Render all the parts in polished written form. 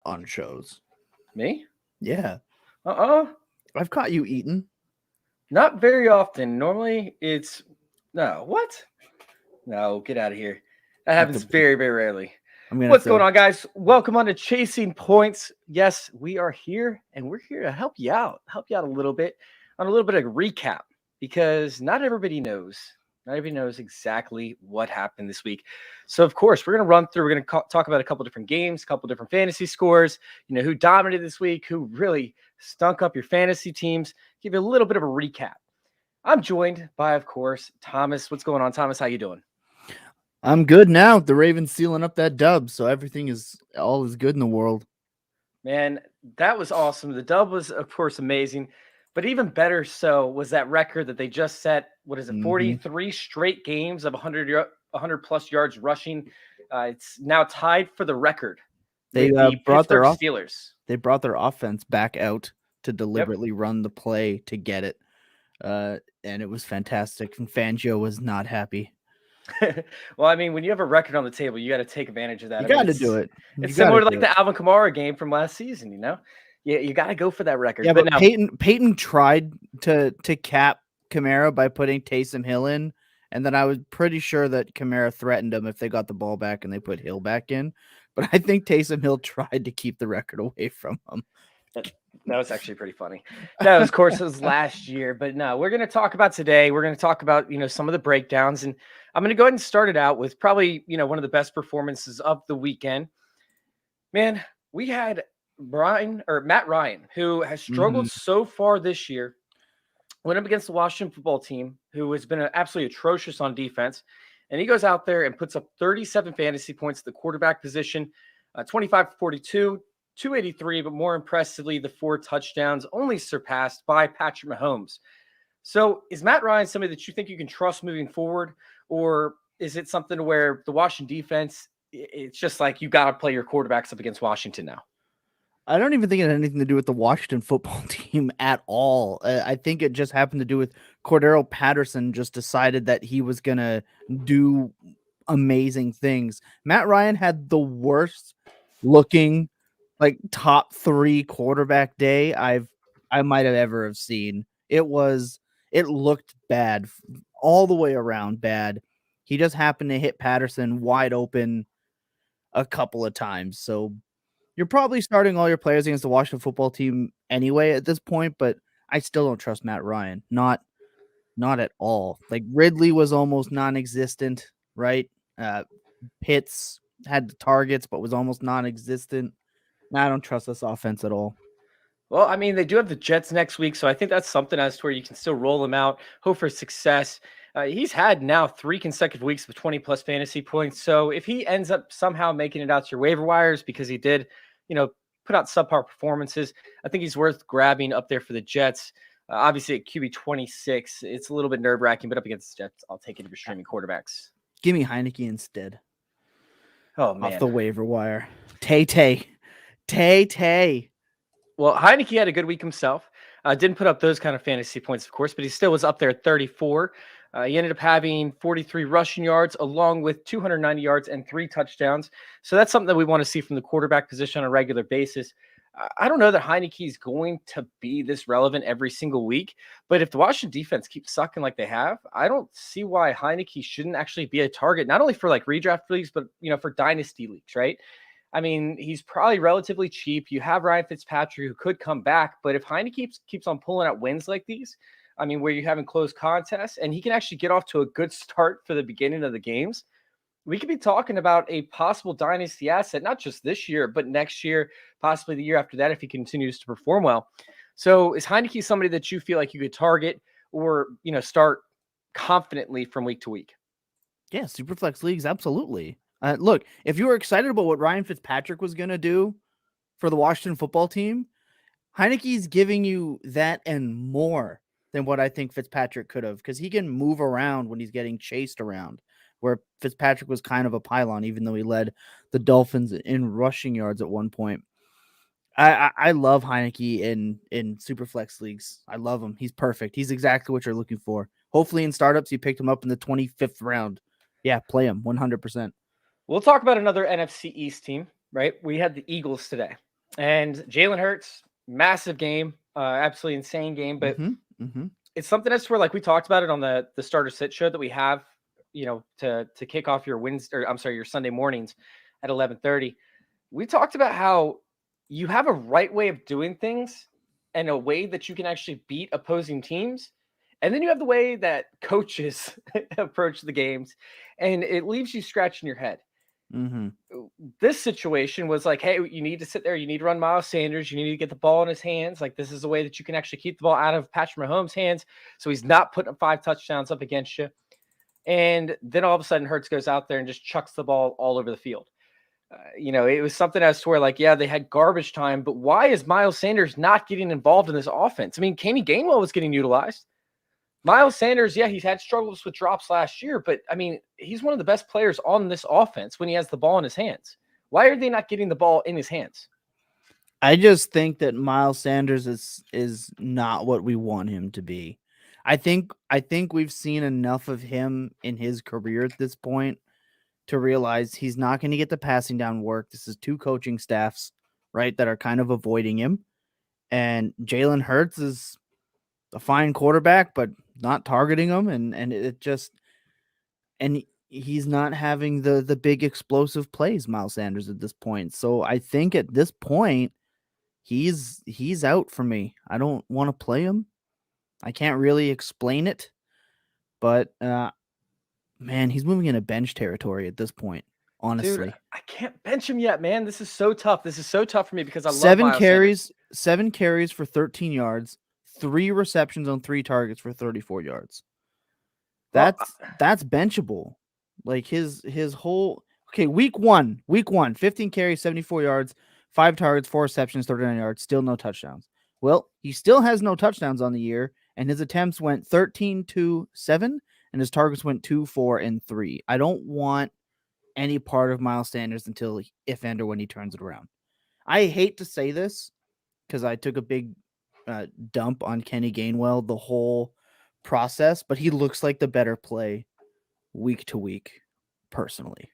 on shows. Me? Yeah. I've caught you eating. Not very often. Normally it's no. What? No, get out of here. That happens very, very rarely. What's going on, guys? Welcome on to Chasing Points. Yes, we are here, and we're here to help you out a little bit on a little bit of recap, because not everybody knows. Not everybody knows exactly what happened this week. So, of course, we're going to run through. We're going to talk about a couple different games, a couple different fantasy scores, who dominated this week, who really stunk up your fantasy teams, give you a little bit of a recap. I'm joined by, of course, Thomas. What's going on, Thomas? How you doing? I'm good now. The Ravens sealing up that dub, so everything is good in the world. Man, that was awesome. The dub was, of course, amazing, but even better so was that record that they just set. What is it? 43 straight games of 100 plus yards rushing. It's now tied for the record. They brought their Steelers. They brought their offense back out to deliberately run the play to get it, and it was fantastic. And Fangio was not happy. Well, I mean, when you have a record on the table, you got to take advantage of that. You got to do it. It's similar to like the Alvin Kamara game from last season, you got to go for that record. Yeah, but now, Peyton tried to cap Kamara by putting Taysom Hill in, and then I was pretty sure that Kamara threatened him if they got the ball back and they put Hill back in. But I think Taysom Hill tried to keep the record away from him. That was actually pretty funny. That, of course, was last year. But no, we're going to talk about today. We're going to talk about, some of the breakdowns. And I'm going to go ahead and start it out with probably, one of the best performances of the weekend. Man, we had Matt Ryan, who has struggled so far this year. Went up against the Washington football team, who has been absolutely atrocious on defense. And he goes out there and puts up 37 fantasy points at the quarterback position, 25-42. 283, but more impressively, the 4 touchdowns, only surpassed by Patrick Mahomes. So is Matt Ryan somebody that you think you can trust moving forward? Or is it something where the Washington defense, it's just like you got to play your quarterbacks up against Washington now? I don't even think it had anything to do with the Washington football team at all. I think it just happened to do with Cordell Patterson just decided that he was going to do amazing things. Matt Ryan had the worst looking top 3 quarterback day I might have ever have seen. It looked bad all the way around bad. He just happened to hit Patterson wide open a couple of times. So you're probably starting all your players against the Washington football team anyway at this point, but I still don't trust Matt Ryan. Not at all. Like Ridley was almost non-existent, right? Pitts had the targets but was almost non-existent. I don't trust this offense at all. Well, I mean, they do have the Jets next week, so I think that's something as to where you can still roll him out, hope for success. He's had now 3 consecutive weeks of 20-plus fantasy points, so if he ends up somehow making it out to your waiver wires because he did, put out subpar performances, I think he's worth grabbing up there for the Jets. Obviously, at QB 26, it's a little bit nerve-wracking, but up against the Jets, I'll take it if you're streaming quarterbacks. Give me Heineke instead. Oh, man. Off the waiver wire. Tay. Well, Heineke had a good week himself. Didn't put up those kind of fantasy points, of course, but he still was up there at 34. He ended up having 43 rushing yards along with 290 yards and 3 touchdowns. So that's something that we want to see from the quarterback position on a regular basis. I don't know that Heineke is going to be this relevant every single week, but if the Washington defense keeps sucking like they have, I don't see why Heineke shouldn't actually be a target, not only for redraft leagues, but for dynasty leagues, right? I mean, he's probably relatively cheap. You have Ryan Fitzpatrick who could come back, but if Heineke keeps on pulling out wins like these, I mean, where you're having close contests and he can actually get off to a good start for the beginning of the games, we could be talking about a possible dynasty asset, not just this year, but next year, possibly the year after that, if he continues to perform well. So is Heineke somebody that you feel like you could target or, start confidently from week to week? Yeah, Superflex leagues, absolutely. Look, if you were excited about what Ryan Fitzpatrick was going to do for the Washington football team, Heineke's giving you that and more than what I think Fitzpatrick could have, because he can move around when he's getting chased around, where Fitzpatrick was kind of a pylon, even though he led the Dolphins in rushing yards at one point. I love Heineke in Superflex leagues. I love him. He's perfect. He's exactly what you're looking for. Hopefully in startups, you picked him up in the 25th round. Yeah, play him 100%. We'll talk about another NFC East team, right? We had the Eagles today. And Jalen Hurts, massive game, absolutely insane game. But it's something that's where, like we talked about it on the starter sit show that we have, to kick off your your Sunday mornings at 11:30. We talked about how you have a right way of doing things and a way that you can actually beat opposing teams. And then you have the way that coaches approach the games, and it leaves you scratching your head. This situation was like, hey, you need to sit there. You need to run Miles Sanders. You need to get the ball in his hands. Like, this is a way that you can actually keep the ball out of Patrick Mahomes' hands, so he's not putting 5 touchdowns up against you. And then all of a sudden, Hurts goes out there and just chucks the ball all over the field. It was something as to where, like, yeah, they had garbage time, but why is Miles Sanders not getting involved in this offense? I mean, Kenny Gainwell was getting utilized. Miles Sanders, yeah, he's had struggles with drops last year, but I mean, he's one of the best players on this offense when he has the ball in his hands. Why are they not getting the ball in his hands? I just think that Miles Sanders is not what we want him to be. I think we've seen enough of him in his career at this point to realize he's not going to get the passing down work. This is 2 coaching staffs, right, that are kind of avoiding him. And Jalen Hurts is a fine quarterback, but not targeting him, and it just, and he's not having the big explosive plays, Miles Sanders, at this point. So I think at this point he's out for me. I don't want to play him. I can't really explain it, but man, he's moving into bench territory at this point. Honestly, dude, I can't bench him yet, man. This is so tough. This is so tough for me because I love 7 carries for 13 yards. 3 receptions on 3 targets for 34 yards. That's benchable. Like his whole week one, 15 carries, 74 yards, 5 targets, 4 receptions, 39 yards, still no touchdowns. Well, he still has no touchdowns on the year, and his attempts went 13 to 7, and his targets went 2, 4, and 3. I don't want any part of Miles Sanders until if and or when he turns it around. I hate to say this because I took a big dump on Kenny Gainwell the whole process, but he looks like the better play week to week, personally.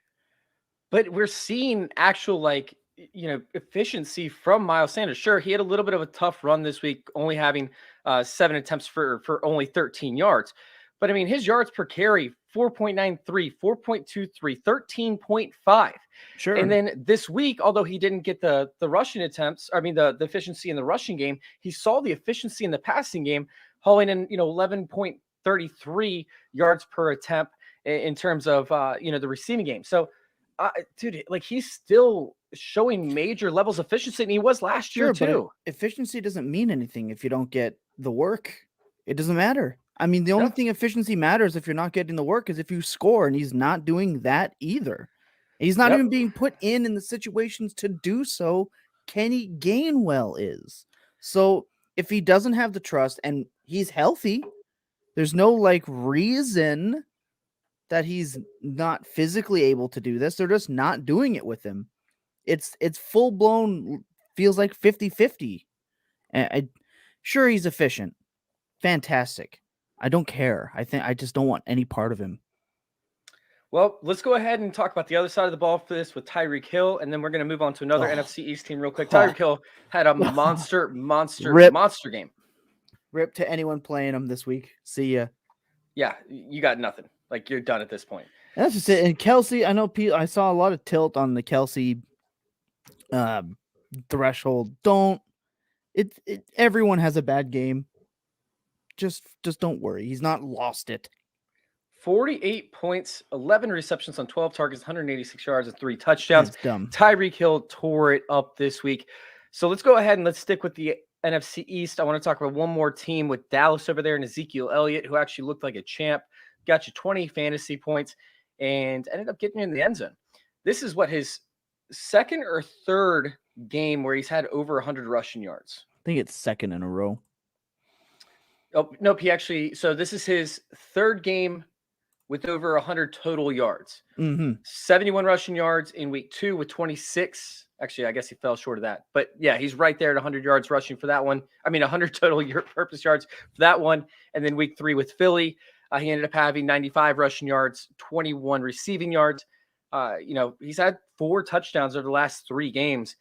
But we're seeing actual efficiency from Miles Sanders. Sure, he had a little bit of a tough run this week, only having 7 attempts for only 13 yards. But I mean, his yards per carry, 4.93, 4.23, 13.5. Sure. And then this week, although he didn't get the rushing attempts, the efficiency in the rushing game, he saw the efficiency in the passing game, hauling in, 11.33 yards per attempt in terms of, the receiving game. So, dude, like, he's still showing major levels of efficiency, and he was last year too. Efficiency doesn't mean anything if you don't get the work. It doesn't matter. I mean, the only thing efficiency matters if you're not getting the work is if you score, and he's not doing that either. He's not even being put in the situations to do so. Kenny Gainwell is. So if he doesn't have the trust and he's healthy, there's no reason that he's not physically able to do this. They're just not doing it with him. It's full blown, feels like 50-50. And sure, he's efficient. Fantastic. I don't care. I just don't want any part of him. Well, let's go ahead and talk about the other side of the ball for this with Tyreek Hill, and then we're going to move on to another NFC East team real quick. Tyreek Hill had a monster game. Rip to anyone playing him this week. See ya. Yeah, you got nothing. Like, you're done at this point. And that's just it. And Kelsey, I know I saw a lot of tilt on the Kelsey threshold. Everyone has a bad game. Just don't worry. He's not lost it. 48 points, 11 receptions on 12 targets, 186 yards, and 3 touchdowns. That's dumb. Tyreek Hill tore it up this week. So let's go ahead and let's stick with the NFC East. I want to talk about one more team with Dallas over there and Ezekiel Elliott, who actually looked like a champ. Got you 20 fantasy points and ended up getting you in the end zone. This is his second or third game where he's had over 100 rushing yards. I think it's second in a row. Oh, nope. So this is his third game with over 100 total yards. 71 rushing yards in week 2 with 26. Actually, I guess he fell short of that. But yeah, he's right there at 100 yards rushing for that one. 100 total purpose yards for that one. And then week 3 with Philly, he ended up having 95 rushing yards, 21 receiving yards. He's had 4 touchdowns over the last 3 games.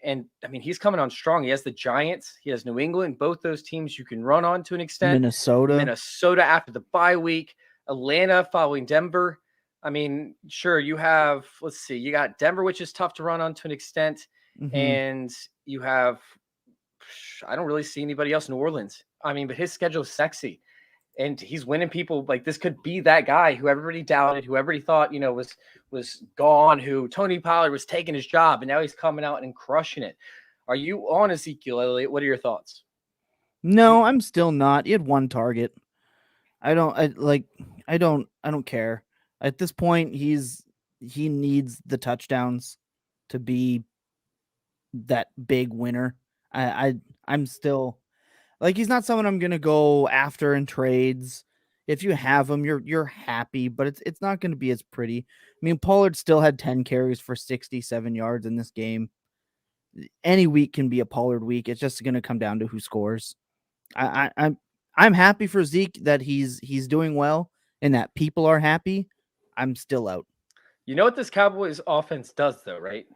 And I mean, he's coming on strong. He has the Giants, he has New England, both those teams you can run on to an extent. Minnesota after the bye week, Atlanta following Denver. I mean, sure, you have, let's see, you got Denver, which is tough to run on to an extent. And you have, I don't really see anybody else, New Orleans. I mean, but his schedule is sexy. And he's winning people. Like, this could be that guy who everybody doubted, who everybody thought, was gone, who Tony Pollard was taking his job, and now he's coming out and crushing it. Are you on Ezekiel Elliott? What are your thoughts? No, I'm still not. He had one target. I don't care. At this point, he needs the touchdowns to be that big winner. I'm still like, he's not someone I'm gonna go after in trades. If you have him, you're happy, but it's not gonna be as pretty. I mean, Pollard still had 10 carries for 67 yards in this game. Any week can be a Pollard week. It's just gonna come down to who scores. I'm happy for Zeke that he's doing well and that people are happy. I'm still out. You know what this Cowboys offense does, though, right?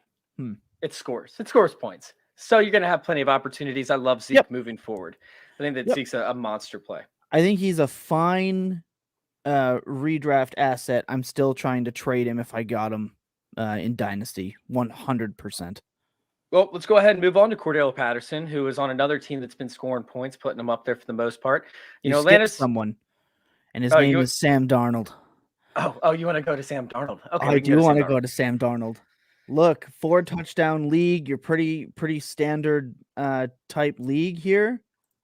It scores. It scores points. So you're going to have plenty of opportunities. I love Zeke moving forward. I think that Zeke's a monster play. I think he's a fine redraft asset. I'm still trying to trade him if I got him in Dynasty, 100%. Well, let's go ahead and move on to Cordell Patterson, who is on another team that's been scoring points, putting them up there for the most part. Atlanta's someone, and his name is Sam Darnold. Oh, you want to go to Sam Darnold? Okay, I do want to go to Sam Darnold. Look, 4 touchdown league. You're pretty standard type league here.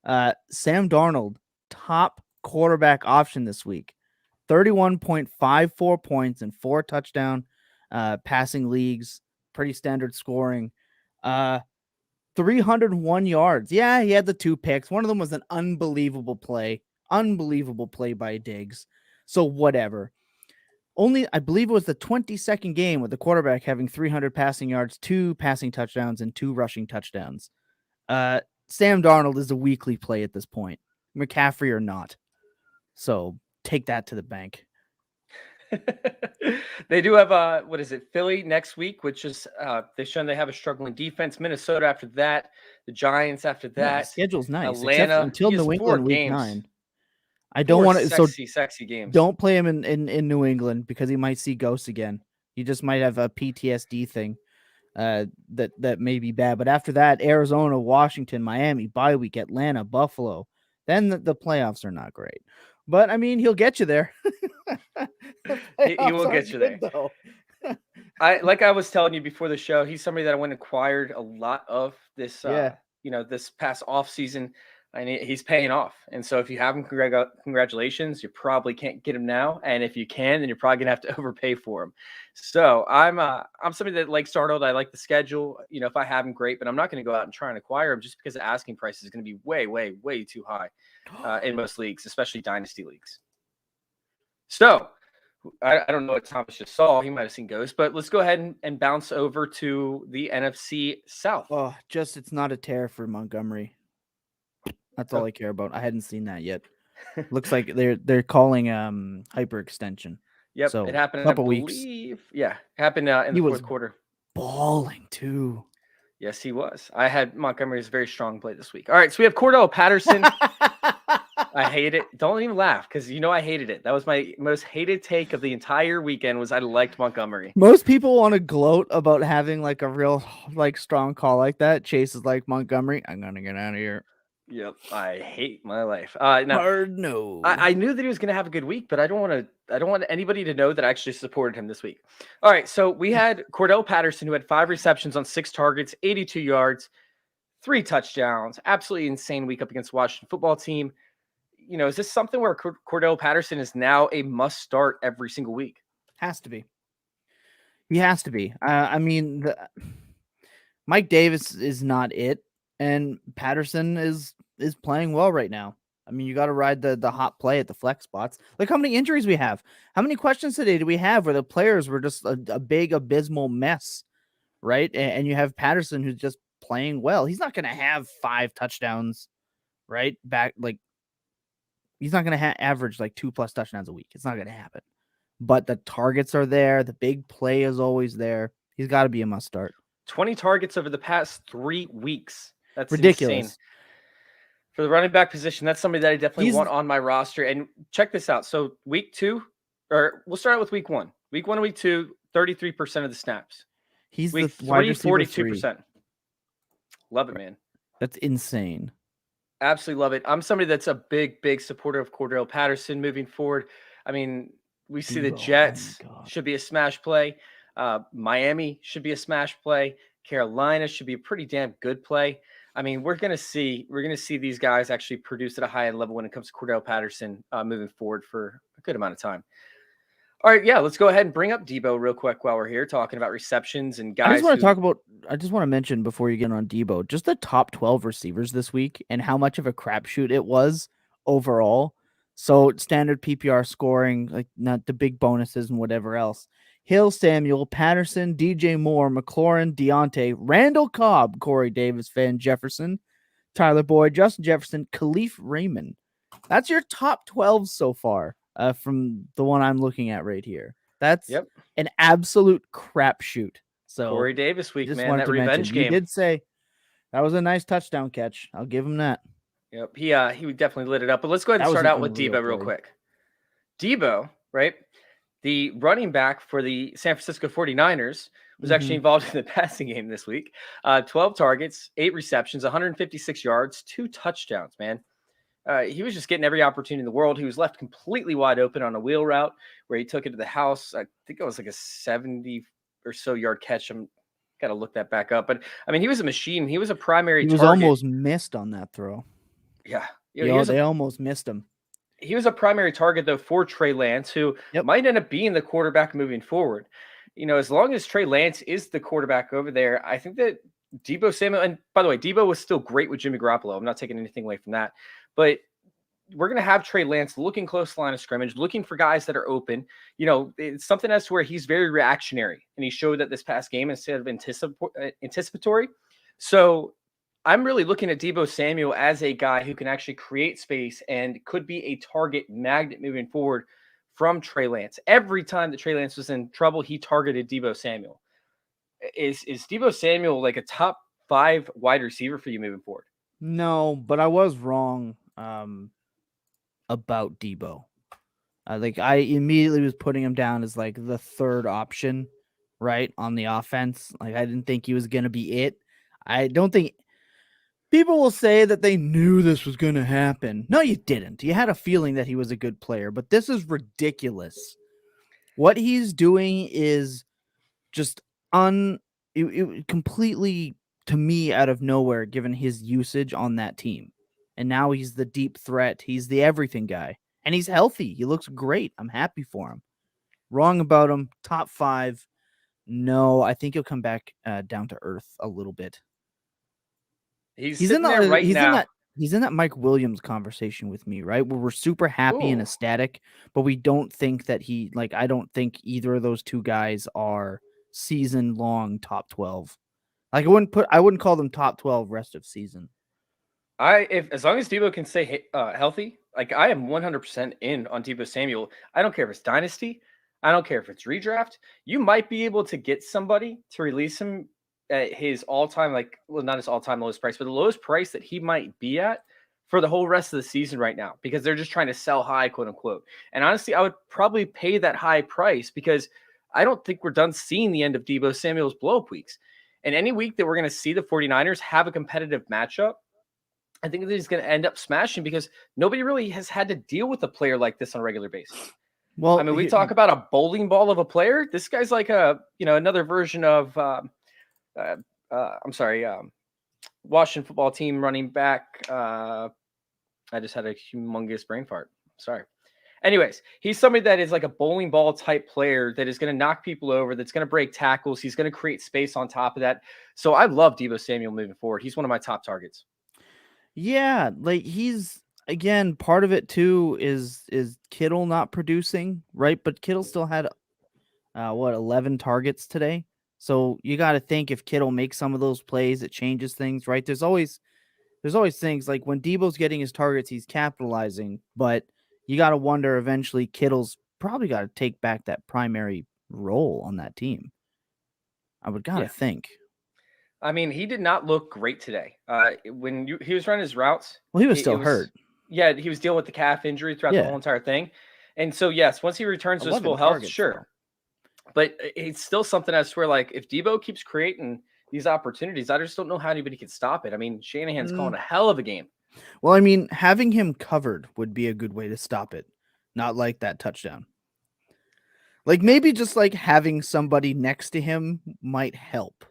Sam Darnold, top quarterback option this week. 31.54 points and 4 touchdown passing leagues. Pretty standard scoring. 301 yards. Yeah, he had the 2 picks. One of them was an unbelievable play by Diggs. So whatever. Only, I believe it was the 22nd game with the quarterback having 300 passing yards, 2 passing touchdowns, and 2 rushing touchdowns. Sam Darnold is a weekly play at this point, McCaffrey or not. So take that to the bank. They do have Philly next week, which is they've shown they have a struggling defense. Minnesota after that, the Giants after that. Yeah, the schedule's nice. Atlanta until New England week 9. I don't want to. Sexy games. Don't play him in New England because he might see ghosts again. He just might have a PTSD thing that may be bad. But after that, Arizona, Washington, Miami, bye week, Atlanta, Buffalo. Then the playoffs are not great. But I mean, he'll get you there. He will get you there. Though. Like I was telling you before the show, he's somebody that I went and acquired a lot of this. This past off season. And he's paying off. And so if you have him, congratulations. You probably can't get him now. And if you can, then you're probably going to have to overpay for him. So I'm somebody that likes Darnold. I like the schedule. If I have him, great. But I'm not going to go out and try and acquire him just because the asking price is going to be way, way, way too high in most leagues, especially dynasty leagues. So I don't know what Thomas just saw. He might have seen ghosts. But let's go ahead and bounce over to the NFC South. Oh, it's not a tear for Montgomery. That's all I care about. I hadn't seen that yet. Looks like they're calling hyperextension. Yep, so it happened in a couple weeks. Yeah, happened in the fourth quarter. Balling too. Yes, he was. I had Montgomery's very strong play this week. All right, so we have Cordell Patterson. I hate it. Don't even laugh because I hated it. That was my most hated take of the entire weekend. Was I liked Montgomery. Most people want to gloat about having like a real strong call like that. Chase is like, Montgomery, I'm gonna get out of here. Yep, I hate my life. Hard no. I knew that he was going to have a good week, but I don't want anybody to know that I actually supported him this week. All right, so we had Cordell Patterson, who had 5 receptions on 6 targets, 82 yards, 3 touchdowns. Absolutely insane week up against Washington football team. Is this something where Cordell Patterson is now a must start every single week? Has to be. He has to be. Mike Davis is not it. And Patterson is playing well right now. I mean, you got to ride the hot play at the flex spots. Look how many injuries we have. How many questions today do we have where the players were just a big abysmal mess, right? And you have Patterson who's just playing well. He's not going to have 5 touchdowns, right? He's not going to average 2+ touchdowns a week. It's not going to happen. But the targets are there. The big play is always there. He's got to be a must start. 20 targets over the past 3 weeks. That's insane. Ridiculous. For the running back position, that's somebody that I definitely He's want on my roster. And check this out. So week 2, or we'll start out with week 1. Week 1 and week 2, 33% of the snaps. he's Week the wide 3, receiver 3. 42%. Love it, man. That's insane. Absolutely love it. I'm somebody that's a big supporter of Cordell Patterson moving forward. I mean, we see the Debo, Jets oh my God. should be a smash play. Miami should be a smash play. Carolina should be a pretty damn good play. I mean, we're gonna see these guys actually produce at a high end level when it comes to Cordell Patterson moving forward for a good amount of time. All right, yeah, let's go ahead and bring up Debo real quick while we're here talking about receptions and guys. I just want to mention before you get on Debo, just the top 12 receivers this week and how much of a crapshoot it was overall. So standard PPR scoring, like not the big bonuses and whatever else. Hill, Samuel, Patterson, DJ Moore, McLaurin, Deontay, Randall Cobb, Corey Davis, Van Jefferson, Tyler Boyd, Justin Jefferson, Khalif Raymond. That's your top 12 so far from the one I'm looking at right here. That's an absolute crapshoot. So Corey Davis week, just man, wanted that to revenge mention, game. You did say that was a nice touchdown catch. I'll give him that. Yep, he definitely lit it up. But let's go ahead and start out with Debo real quick. Debo, right? The running back for the San Francisco 49ers was actually involved in the passing game this week. 12 targets, 8 receptions, 156 yards, 2 touchdowns, man. He was just getting every opportunity in the world. He was left completely wide open on a wheel route where he took it to the house. I think it was like a 70 or so yard catch. I'm got to look that back up. But, I mean, he was a machine. He was a primary target. He was almost missed on that throw. Yeah. They almost missed him. He was a primary target, though, for Trey Lance, who might end up being the quarterback moving forward. You know, as long as Trey Lance is the quarterback over there, I think that Debo Samuel, and by the way, Debo was still great with Jimmy Garoppolo. I'm not taking anything away from that. But we're going to have Trey Lance looking close to the line of scrimmage, looking for guys that are open. You know, it's something as to where he's very reactionary, and he showed that this past game instead of anticipatory. So I'm really looking at Debo Samuel as a guy who can actually create space and could be a target magnet moving forward from Trey Lance. Every time that Trey Lance was in trouble, he targeted Debo Samuel. Is Debo Samuel like a top 5 wide receiver for you moving forward? No, but I was wrong about Debo. I immediately was putting him down as like the third option, right, on the offense. Like I didn't think he was going to be it. I don't think people will say that they knew this was going to happen. No, you didn't. You had a feeling that he was a good player, but this is ridiculous. What he's doing is just completely, to me, out of nowhere, given his usage on that team. And now he's the deep threat. He's the everything guy. And he's healthy. He looks great. I'm happy for him. Wrong about him. Top 5. No, I think he'll come back down to earth a little bit. He's in there right now. He's in that Mike Williams conversation with me, right? Where we're super happy and ecstatic, but we don't think that I don't think either of those two guys are season-long top 12. Like I wouldn't call them top 12 rest of season. As long as Debo can stay healthy, like I am 100% in on Debo Samuel. I don't care if it's Dynasty. I don't care if it's redraft. You might be able to get somebody to release him at his all-time, not his all-time lowest price, but the lowest price that he might be at for the whole rest of the season right now, because they're just trying to sell high, quote unquote. And honestly, I would probably pay that high price because I don't think we're done seeing the end of Debo Samuel's blow-up weeks. And any week that we're going to see the 49ers have a competitive matchup, I think that he's going to end up smashing because nobody really has had to deal with a player like this on a regular basis. Well, I mean, we talk about a bowling ball of a player. This guy's like another version of, Washington football team running back. I just had a humongous brain fart. Sorry. Anyways, he's somebody that is like a bowling ball type player that is going to knock people over, that's going to break tackles. He's going to create space on top of that. So I love Debo Samuel moving forward. He's one of my top targets. Yeah, like he's, again, part of it too is Kittle not producing, right? But Kittle still had 11 targets today. So you got to think if Kittle makes some of those plays, it changes things, right? There's always things like when Debo's getting his targets, he's capitalizing, but you got to wonder eventually Kittle's probably got to take back that primary role on that team. I would got to think. I mean, he did not look great today. When he was running his routes, Well, he was still hurt. Yeah, he was dealing with the calf injury throughout the whole entire thing. And so, yes, once he returns to his full health, sure. But it's still something I swear, like, if Debo keeps creating these opportunities, I just don't know how anybody can stop it. I mean, Shanahan's calling a hell of a game. Well, I mean, having him covered would be a good way to stop it. Not like that touchdown. Like, maybe just like having somebody next to him might help.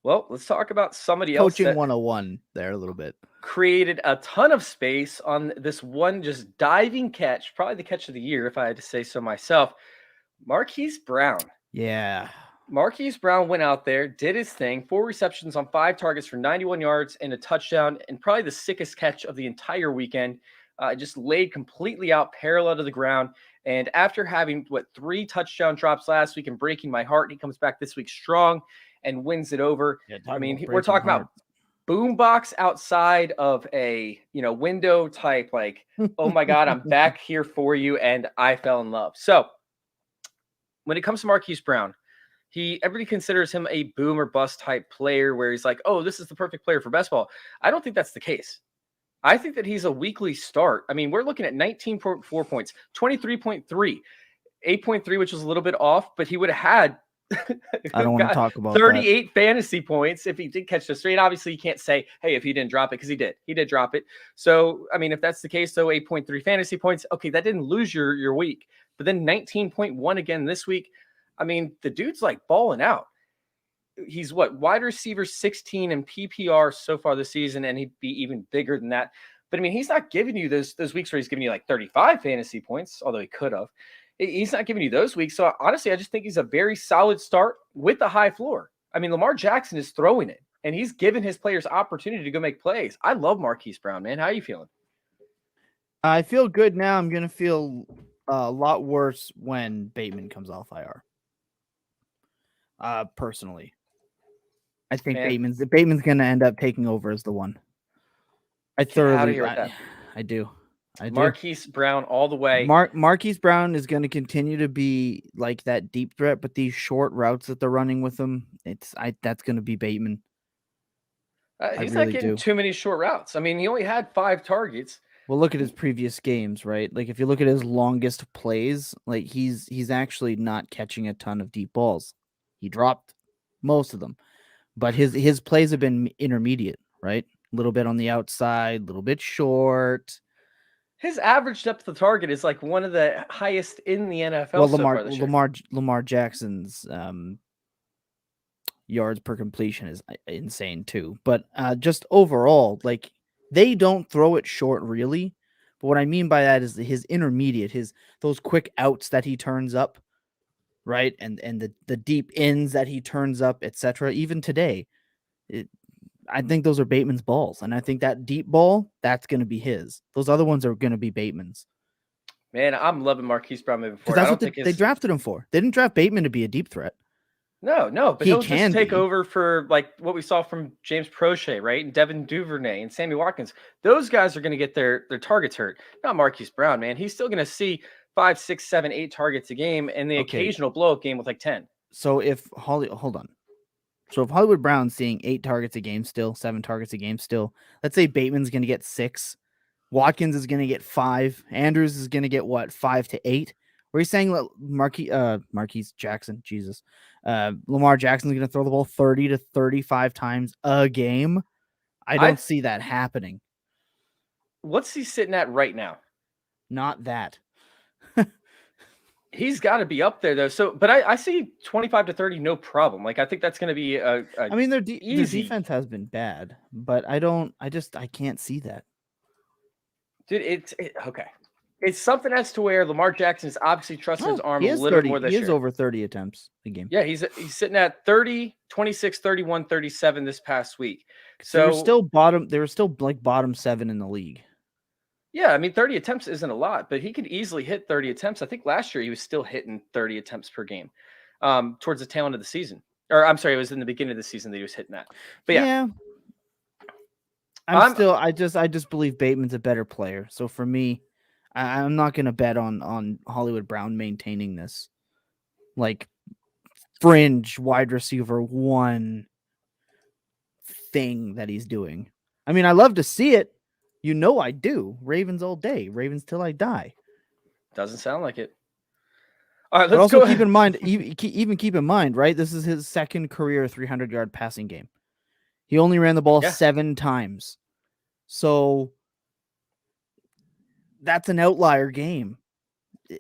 Well, let's talk about somebody else. Coaching 101 there a little bit. Created a ton of space on this one just diving catch, probably the catch of the year, if I had to say so myself. Marquise Brown. Yeah. Marquise Brown went out there, did his thing, 4 receptions on 5 targets for 91 yards and a touchdown, and probably the sickest catch of the entire weekend. Just laid completely out, parallel to the ground. And after having, 3 touchdown drops last week and breaking my heart, he comes back this week strong and wins it over. Yeah, I mean, we're talking about boombox outside of a, window type, like, oh my God, I'm back here for you. And I fell in love. So when it comes to Marquise Brown, everybody considers him a boom or bust type player where he's like, oh, this is the perfect player for best ball. I don't think that's the case. I think that he's a weekly start. I mean, we're looking at 19.4 points, 23.3, 8.3, which was a little bit off, but he would have had I don't want to talk about 38 fantasy points if he did catch the straight. Obviously, you can't say, hey, if he didn't drop it, because he did. He did drop it. So, I mean, if that's the case, though, 8.3 fantasy points, okay, that didn't lose your week. But then 19.1 again this week. I mean, the dude's like balling out. He's wide receiver 16 in PPR so far this season, and he'd be even bigger than that. But I mean, he's not giving you those weeks where he's giving you like 35 fantasy points, although he could have. He's not giving you those weeks. So honestly, I just think he's a very solid start with a high floor. I mean, Lamar Jackson is throwing it, and he's giving his players opportunity to go make plays. I love Marquise Brown, man. How are you feeling? I feel good now. I'm going to feel a lot worse when Bateman comes off IR. Personally, I think Bateman's going to end up taking over as the one. I do. Marquise Brown all the way. Marquise Brown is going to continue to be like that deep threat, but these short routes that they're running with him, that's going to be Bateman. He's not getting too many short routes. I mean, he only had 5 targets. Well, look at his previous games, right? Like if you look at his longest plays, like he's actually not catching a ton of deep balls. He dropped most of them, but his plays have been intermediate, right? A little bit on the outside, a little bit short. His average depth of target is like one of the highest in the NFL. Well, Lamar Jackson's yards per completion is insane too. But just overall, like they don't throw it short really. But what I mean by that is his intermediate, those quick outs that he turns up, right, and the deep ins that he turns up, etc. Even today, I think those are Bateman's balls, and I think that deep ball, that's going to be his. Those other ones are going to be Bateman's. Man, I'm loving Marquise Brown moving forward. That's what they drafted him for. They didn't draft Bateman to be a deep threat. No, but he'll just take over for like what we saw from James Prochet, right? And Devin Duvernay and Sammy Watkins. Those guys are going to get their targets hurt. Not Marquise Brown, man. He's still going to see 5, 6, 7, 8 targets a game and the occasional blow-up game with like 10. So if Hollywood Brown's seeing 8 targets a game still, 7 targets a game still, let's say Bateman's going to get 6, Watkins is going to get 5, Andrews is going to get 5 to 8. Were you saying Marquise Jackson, Jesus, Lamar Jackson's going to throw the ball 30 to 35 times a game? I don't see that happening. What's he sitting at right now? Not that. He's got to be up there though. So, but I see 25 to 30, no problem. Like I think that's going to be I mean, their defense has been bad, but I can't see that. Dude, okay. It's something as to where Lamar Jackson is obviously trusting his arm a little more this year. He has over 30 attempts a game. Yeah, he's sitting at 30, 26, 31, 37 this past week. So they were still bottom 7 in the league. Yeah, I mean, 30 attempts isn't a lot, but he could easily hit 30 attempts. I think last year he was still hitting 30 attempts per game towards the tail end of the season. Or I'm sorry, it was in the beginning of the season that he was hitting that. But yeah. I just believe Bateman's a better player. So for me, I'm not going to bet on Hollywood Brown maintaining this like fringe wide receiver 1 thing that he's doing. I mean, I love to see it. You know I do. Ravens all day. Ravens till I die. Doesn't sound like it. All right, But let's also go keep ahead. in mind, even keep in mind, right? This is his second career 300-yard passing game. He only ran the ball 7 times. So that's an outlier game.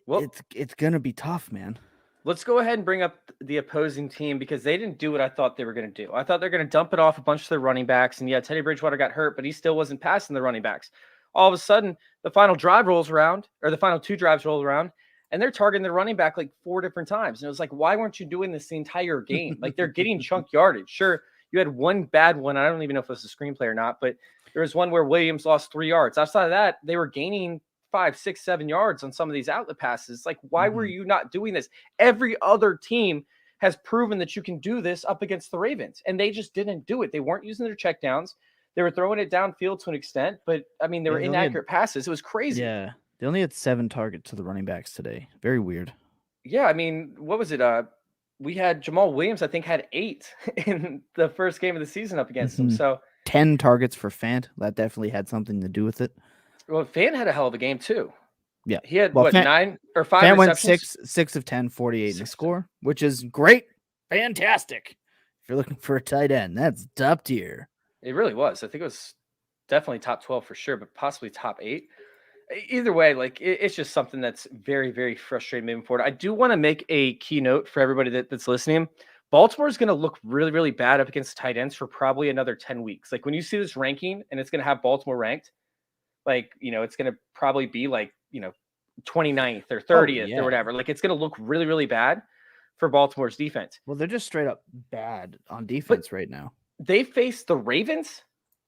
Well, it's going to be tough, man. Let's go ahead and bring up the opposing team because they didn't do what I thought they were going to do. I thought they're going to dump it off a bunch of their running backs. And yeah, Teddy Bridgewater got hurt, but he still wasn't passing the running backs. All of a sudden, the final drive rolls around, or the final 2 drives roll around, and they're targeting the running back like 4 different times. And it was like, why weren't you doing this the entire game? Like, they're getting chunk yardage. Sure, you had one bad one. I don't even know if it was a screenplay or not, but there was one where Williams lost 3 yards. Outside of that, they were gaining 5, 6, 7 yards on some of these outlet passes. Like, why were you not doing this? Every other team has proven that you can do this up against the Ravens, and they just didn't do it. They weren't using their checkdowns. They were throwing it downfield to an extent, but I mean, they were inaccurate passes. It was crazy. Yeah. They only had 7 targets to the running backs today. Very weird. Yeah. I mean, what was it? We had Jamal Williams, I think, had 8 in the first game of the season up against them. So 10 targets for Fant. That definitely had something to do with it. Well, Fant had a hell of a game too. Yeah. He had 9 or 5 Fant receptions? went 6 of 10, 48 in the score, which is great. Fantastic. If you're looking for a tight end, that's top tier. It really was. I think it was definitely top 12 for sure, but possibly top 8. Either way, like it's just something that's very, very frustrating moving forward. I do want to make a keynote for everybody that's listening. Baltimore is going to look really, really bad up against tight ends for probably another 10 weeks. Like when you see this ranking and it's going to have Baltimore ranked, like, it's going to probably be like, 29th or 30th or whatever. Like it's going to look really, really bad for Baltimore's defense. Well, they're just straight up bad on defense right now. They face the Ravens.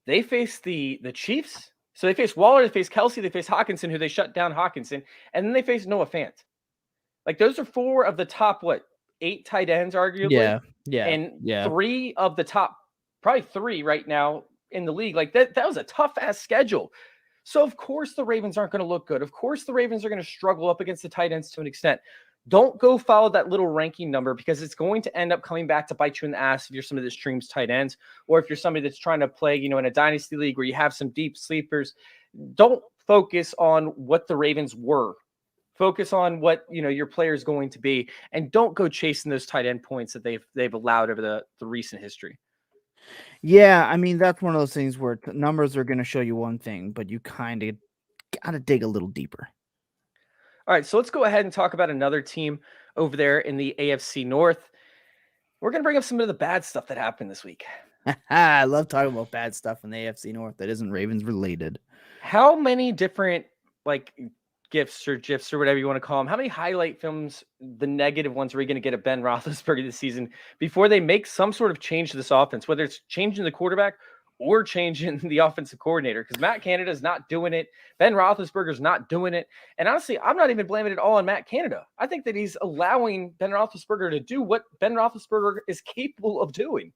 They face the Chiefs. So they face Waller, they face Kelsey, they face Hawkinson, who they shut down Hawkinson, and then they face Noah Fant. Like those are 4 of the top, 8 tight ends, arguably. Yeah. And 3 of the top, probably 3 right now in the league. Like that was a tough ass schedule. So of course the Ravens aren't going to look good. Of course the Ravens are going to struggle up against the tight ends to an extent. Don't go follow that little ranking number because it's going to end up coming back to bite you in the ass if you're some of the stream's tight ends, or if you're somebody that's trying to play, in a dynasty league where you have some deep sleepers. Don't focus on what the Ravens were. Focus on what, your player is going to be, and don't go chasing those tight end points that they've allowed over the recent history. Yeah, I mean, that's one of those things where numbers are going to show you one thing, but you kind of got to dig a little deeper. All right, so let's go ahead and talk about another team over there in the AFC North. We're going to bring up some of the bad stuff that happened this week. I love talking about bad stuff in the AFC North that isn't Ravens related. How many different, GIFs or GIFs or whatever you want to call them, how many highlight films, the negative ones, are we going to get of Ben Roethlisberger this season before they make some sort of change to this offense, whether it's changing the quarterback or changing the offensive coordinator? Because Matt Canada is not doing it. Ben Roethlisberger's not doing it. And honestly, I'm not even blaming it all on Matt Canada. I think that he's allowing Ben Roethlisberger to do what Ben Roethlisberger is capable of doing.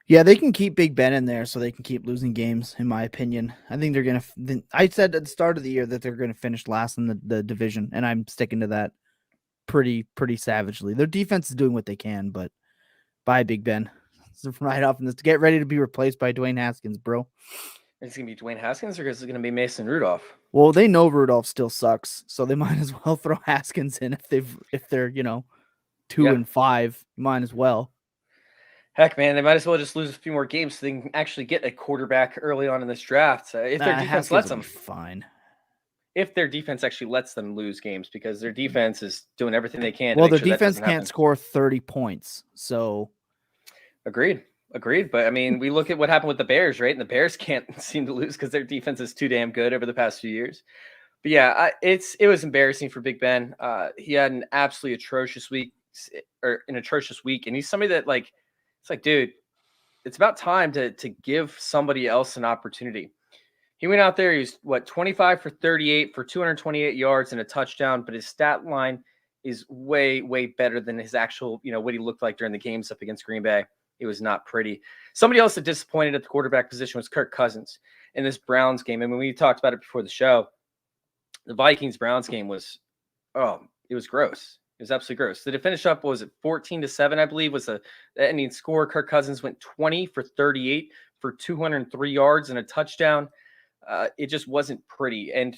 Yeah, they can keep Big Ben in there so they can keep losing games, in my opinion. I think they're going to – I said at the start of the year that they're going to finish last in the division, and I'm sticking to that pretty savagely. Their defense is doing what they can, but bye, Big Ben. Right off in this. Get ready to be replaced by Dwayne Haskins, bro. It's going to be Dwayne Haskins, or is it going to be Mason Rudolph? Well, they know Rudolph still sucks, so they might as well throw Haskins in if they're 2-5. Might as well. Heck, man, they might as well just lose a few more games so they can actually get a quarterback early on in this draft. If their defense lets them, fine. If their defense actually lets them lose games, because their defense is doing everything they can. Well, their defense can't score 30 points, so. Agreed. But I mean, we look at what happened with the Bears, right? And the Bears can't seem to lose because their defense is too damn good over the past few years. But yeah, it was embarrassing for Big Ben. He had an absolutely atrocious week, and he's somebody that it's like, dude, it's about time to give somebody else an opportunity. He went out there, he was 25 for 38 for 228 yards and a touchdown, but his stat line is way, way better than his actual, what he looked like during the games up against Green Bay. It was not pretty. Somebody else that disappointed at the quarterback position was Kirk Cousins in this Browns game. I mean, we talked about it before the show. The Vikings-Browns game was, it was gross. It was absolutely gross. Did it finish up, 14-7, I believe, was the ending score. Kirk Cousins went 20 for 38 for 203 yards and a touchdown. It just wasn't pretty. And,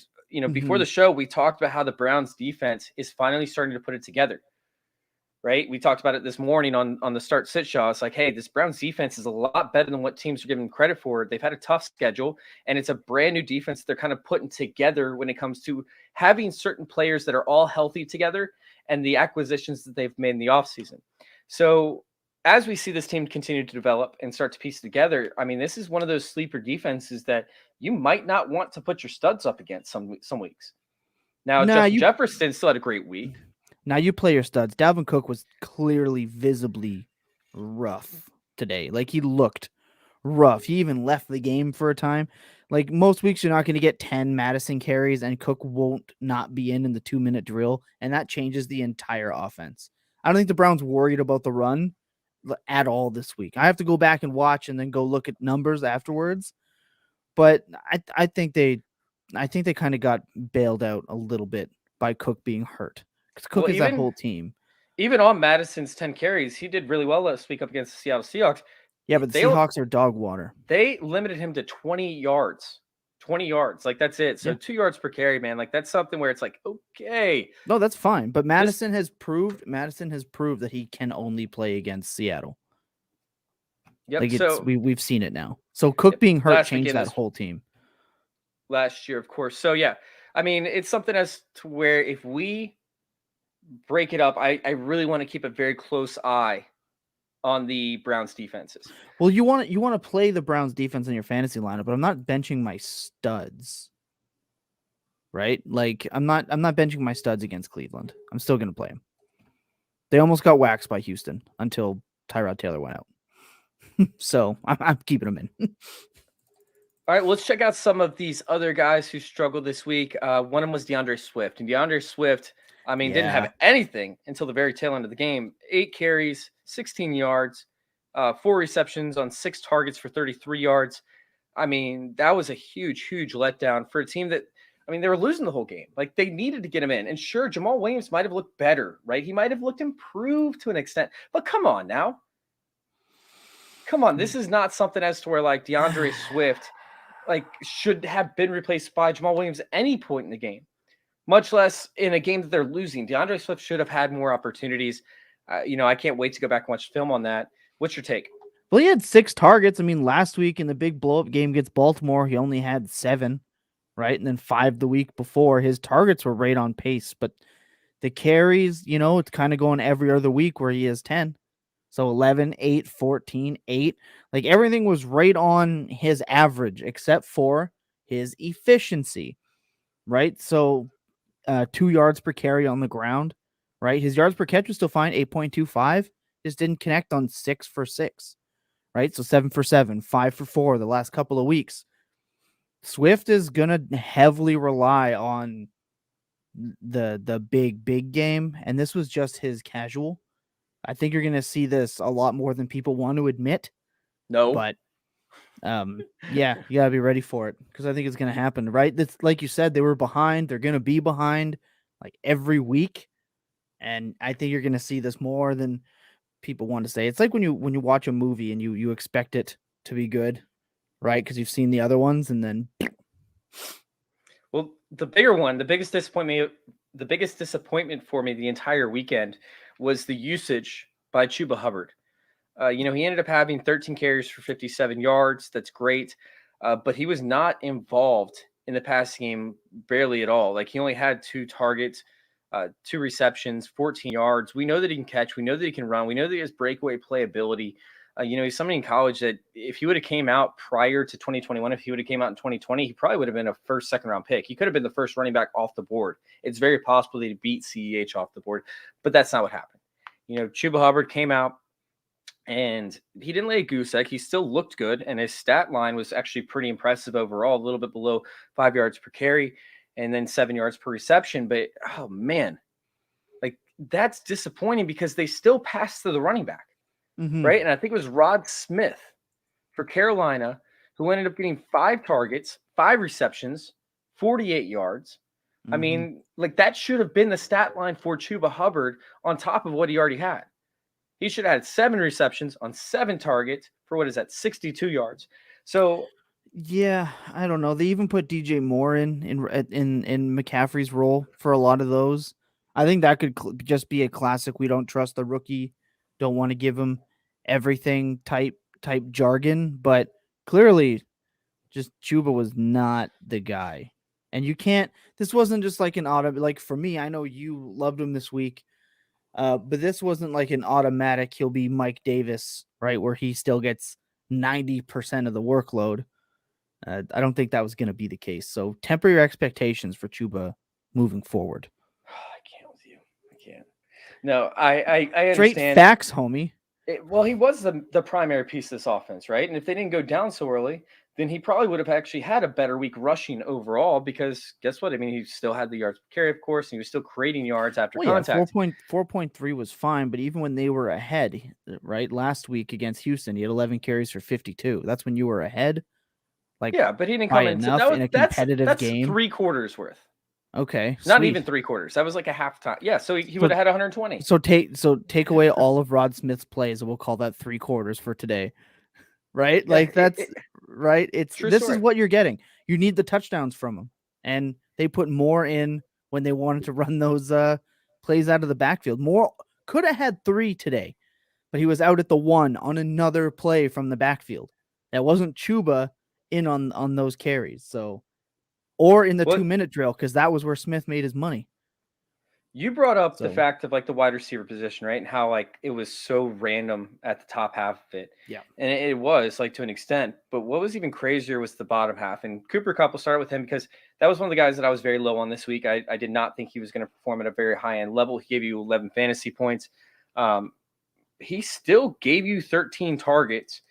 before the show, we talked about how the Browns defense is finally starting to put it together. Right? We talked about it this morning on the start sit show. It's like, hey, this Browns defense is a lot better than what teams are giving credit for. They've had a tough schedule, and it's a brand new defense they're kind of putting together when it comes to having certain players that are all healthy together and the acquisitions that they've made in the offseason. So as we see this team continue to develop and start to piece together, I mean, this is one of those sleeper defenses that you might not want to put your studs up against some weeks. Now, Justin Jefferson still had a great week. Now you play your studs. Dalvin Cook was clearly visibly rough today. Like, he looked rough. He even left the game for a time. Like, most weeks you're not going to get 10 Madison carries and Cook won't not be in the 2-minute drill, and that changes the entire offense. I don't think the Browns worried about the run at all this week. I have to go back and watch and then go look at numbers afterwards. But I think they kind of got bailed out a little bit by Cook being hurt. Because Cook is that whole team. Even on Madison's 10 carries, he did really well last week up against the Seattle Seahawks. Yeah, but the Seahawks are dog water. They limited him to 20 yards. 20 yards. Like, that's it. So 2 yards per carry, man. Like, that's something where it's like, okay. No, that's fine. But Madison has proved that he can only play against Seattle. Yep. Like, so we've seen it now. So Cook being hurt changed that whole team. Last year, of course. So, yeah. I mean, it's something as to where if we break it up, I really want to keep a very close eye on the Browns defenses. Well, you want to play the Browns defense in your fantasy lineup, but I'm not benching my studs. Right? Like, I'm not benching my studs against Cleveland. I'm still going to play them. They almost got waxed by Houston until Tyrod Taylor went out. So I'm keeping them in. All right, let's check out some of these other guys who struggled this week. One of them was Deandre Swift. And Deandre Swift, I mean, didn't have anything until the very tail end of the game. 8 carries, 16 yards, 4 receptions on 6 targets for 33 yards. I mean, that was a huge, huge letdown for a team that, I mean, they were losing the whole game. Like, they needed to get him in. And sure, Jamal Williams might have looked better, right? He might have looked improved to an extent. But come on now. Come on. This is not something as to where, like, Deandre Swift, like, should have been replaced by Jamal Williams at any point in the game, much less in a game that they're losing. Deandre Swift should have had more opportunities. I can't wait to go back and watch film on that. What's your take? Well, he had 6 targets. I mean, last week in the big blow-up game against Baltimore, he only had 7, right? And then 5 the week before. His targets were right on pace, but the carries, it's kind of going every other week where he has 10. So 11, 8, 14, 8. Like, everything was right on his average except for his efficiency, right? So 2 yards per carry on the ground, right? His yards per catch was still fine, 8.25. Just didn't connect on 6 for 6, right? So 7 for 7, 5 for 4 the last couple of weeks. Swift is going to heavily rely on the big game, and this was just his casual. I think you're going to see this a lot more than people want to admit. No. But, yeah, you got to be ready for it because I think it's going to happen, right? That's, like you said, they were behind. They're going to be behind, like, every week. And I think you're going to see this more than people want to say. It's like when you watch a movie and you expect it to be good, right? Because you've seen the other ones, and then... Well, the biggest disappointment for me the entire weekend was the usage by Chuba Hubbard. He ended up having 13 carries for 57 yards. That's great. But he was not involved in the passing game barely at all. Like, he only had 2 targets, 2 receptions, 14 yards. We know that he can catch. We know that he can run. We know that he has breakaway playability. He's somebody in college that if he would have came out prior to 2021, if he would have came out in 2020, he probably would have been a first, second round pick. He could have been the first running back off the board. It's very possible that he beat CEH off the board, but that's not what happened. Chuba Hubbard came out and he didn't lay a goose egg. He still looked good, and his stat line was actually pretty impressive overall, a little bit below 5 yards per carry and then 7 yards per reception. But, oh, man, like, that's disappointing because they still passed to the running back. Mm-hmm. Right. And I think it was Rod Smith for Carolina who ended up getting 5 targets, 5 receptions, 48 yards. Mm-hmm. I mean, like, that should have been the stat line for Chuba Hubbard on top of what he already had. He should have had 7 receptions on 7 targets for 62 yards. So Yeah, I don't know. They even put DJ Moore in McCaffrey's role for a lot of those. I think that could just be a classic. We don't trust the rookie, don't want to give him everything type jargon, but clearly, just Chuba was not the guy. And you can't. This wasn't just like an auto. Like for me, I know you loved him this week, but this wasn't like an automatic. He'll be Mike Davis, right, where he still gets 90% of the workload. I don't think that was going to be the case. So temper your expectations for Chuba moving forward. I can't with you. I can't. No, I Straight understand. facts, homie. Well, he was the primary piece of this offense, right? And if they didn't go down so early, then he probably would have actually had a better week rushing overall because guess what? I mean, he still had the yards per carry, of course, and he was still creating yards after Well, yeah, contact. 4.3 was fine, but even when they were ahead, right, last week against Houston, he had 11 carries for 52. That's when you were ahead. Like, Yeah, but he didn't by come into enough in a competitive that's game. 3 quarters worth. Okay, Not sweet. even 3 quarters. That was like a halftime. Yeah, so he would have had 120. So take away all of Rod Smith's plays, and we'll call that 3 quarters for today. Right? Yeah, Like that's right. It's true this story. is what you're getting. You need the touchdowns from him, and they put more in when they wanted to run those plays out of the backfield. More could have had 3 today, but he was out at the 1 on another play from the backfield. That wasn't Chuba in on those carries. So, or in the What 2-minute drill because that was where Smith made his money. you brought up the So fact of like the wide receiver position, right? And how like it was so random at the top half of it. yeah, And it was like to an extent. But what was even crazier was the bottom half. And Cooper Kupp, will start with him because that was one of the guys that I was very low on this week. I did not think he was going to perform at a very high end level. He gave you 11 fantasy points. He still gave you 13 targets,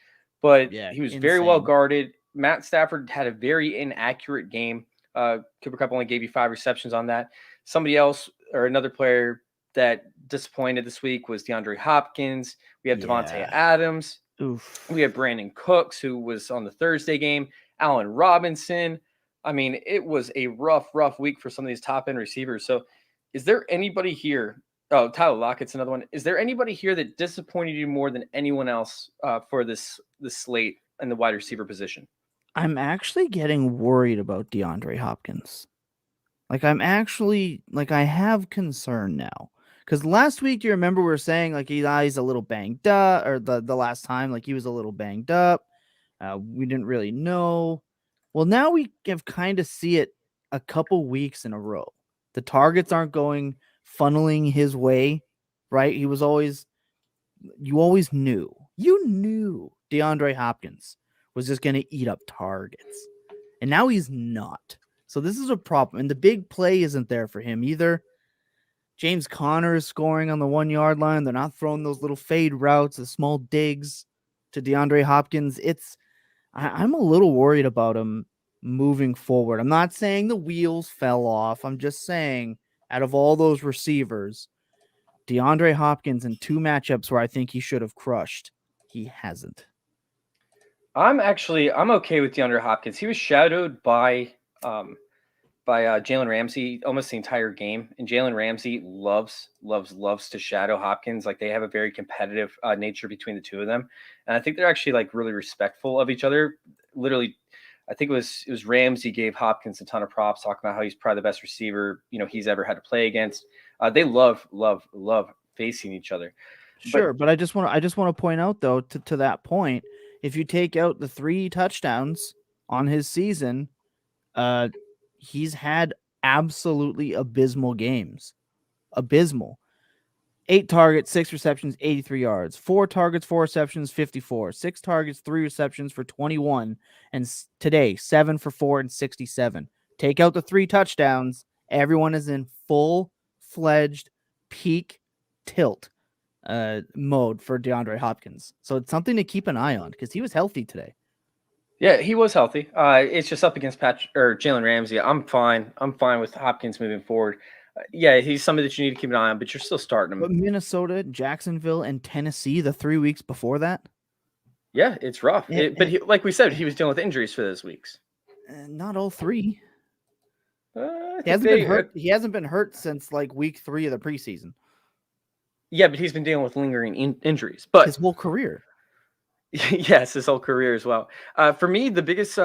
but yeah, he was very well insane. guarded. Matt Stafford had a very inaccurate game. Cooper Kupp only gave you 5 receptions on that. Somebody else or another player that disappointed this week was DeAndre Hopkins. We have Devontae Adams. Oof. We have Brandon Cooks, who was on the Thursday game. Allen Robinson. I mean, it was a rough week for some of these top end receivers. So, is there anybody here? Oh, Tyler Lockett's another one. Is there anybody here that disappointed you more than anyone else for this slate in the wide receiver position? I'm actually getting worried about DeAndre Hopkins. Like I have concern now. Because last week, you remember we were saying like he's a little banged up, or the last time like he was a little banged up. We didn't really know. Well, now we have kind of see it a couple weeks in a row. The targets aren't funneling his way, right? You always knew DeAndre Hopkins was just going to eat up targets. And now he's not. So this is a problem. And the big play isn't there for him either. James Conner is scoring on the 1-yard line. They're not throwing those little fade routes, the small digs to DeAndre Hopkins. I'm a little worried about him moving forward. I'm not saying the wheels fell off. I'm just saying out of all those receivers, DeAndre Hopkins in 2 matchups where I think he should have crushed, he hasn't. I'm okay with DeAndre Hopkins. He was shadowed by Jalen Ramsey almost the entire game, and Jalen Ramsey loves to shadow Hopkins. Like they have a very competitive nature between the two of them, and I think they're actually like really respectful of each other. Literally, I think it was Ramsey gave Hopkins a ton of props, talking about how he's probably the best receiver he's ever had to play against. They love facing each other. Sure, but I just want to point out though to that point, if you take out the 3 touchdowns on his season, he's had absolutely abysmal games. Abysmal. 8 targets, 6 receptions, 83 yards. 4 targets, 4 receptions, 54. 6 targets, 3 receptions for 21. And today, 7 for 4 and 67. Take out the 3 touchdowns. Everyone is in full-fledged peak tilt mode for DeAndre Hopkins. So it's something to keep an eye on because he was healthy today. Yeah, he was healthy. It's just up against Jalen Ramsey. I'm fine with Hopkins moving forward. Yeah, he's somebody that you need to keep an eye on, but you're still starting him. But Minnesota, Jacksonville, and Tennessee, the 3 weeks before that? Yeah, it's rough. But like we said, he was dealing with injuries for those weeks. Not all 3. He hasn't been hurt since like week 3 of the preseason. Yeah, but he's been dealing with lingering injuries. But his whole career. Yes, his whole career as well. For me, the biggest,